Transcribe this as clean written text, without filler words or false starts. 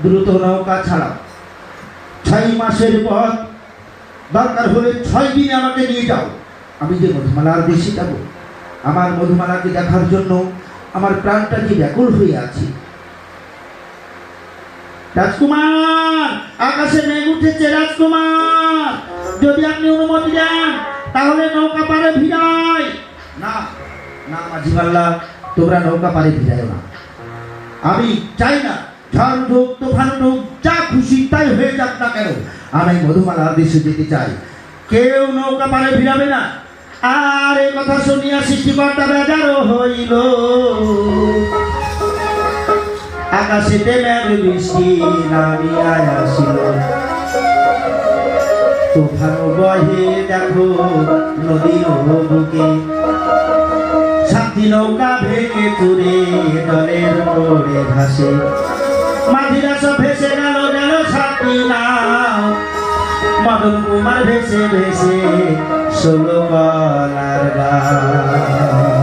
দ্রুত নৌকা ছাড়াও। 6 মাসের পর দরকার হলে 6 দিনে আমাকে নিয়ে যাও। আমি যে মধুমালার দেশে যাব, আমার মধুমালাকে দেখার জন্য আমার প্রাণটা কি ব্যাকুল হয়ে আছে। রাজকুমার, আকাশে মেঘ উঠেছে। রাজকুমার, যদি আপনি অনুমতি দেন তাহলে নৌকা পারে ভিড়াই। না না মাঝিমাল্লা, তোমরা নৌকা পারে ভিড়ায় না। আমি চাই না ঝড় ঢুক, তুফান ঢুক, যা খুশি তাই হয়ে যাক না কেন, আমি মধুমালার দেশে যেতে চাই। কেউ নৌকা পারে ভিড়াবে না। আর এই কথা শুনিয়া সৃষ্টিকর্তা বেজারও হইল। আকাশেতে মেঘ বৃষ্টি নামিয়া আসিল, তুফান বহে দেখো নদীর বুকে, সাথী নৌকা ভেঙে চুরে জলের পরে ভাসে। মাঝিরা সব ভেসে গেল গেল সাথী নাও, মদন কুমার ভেসে ভেসে 16 কলার গাছ।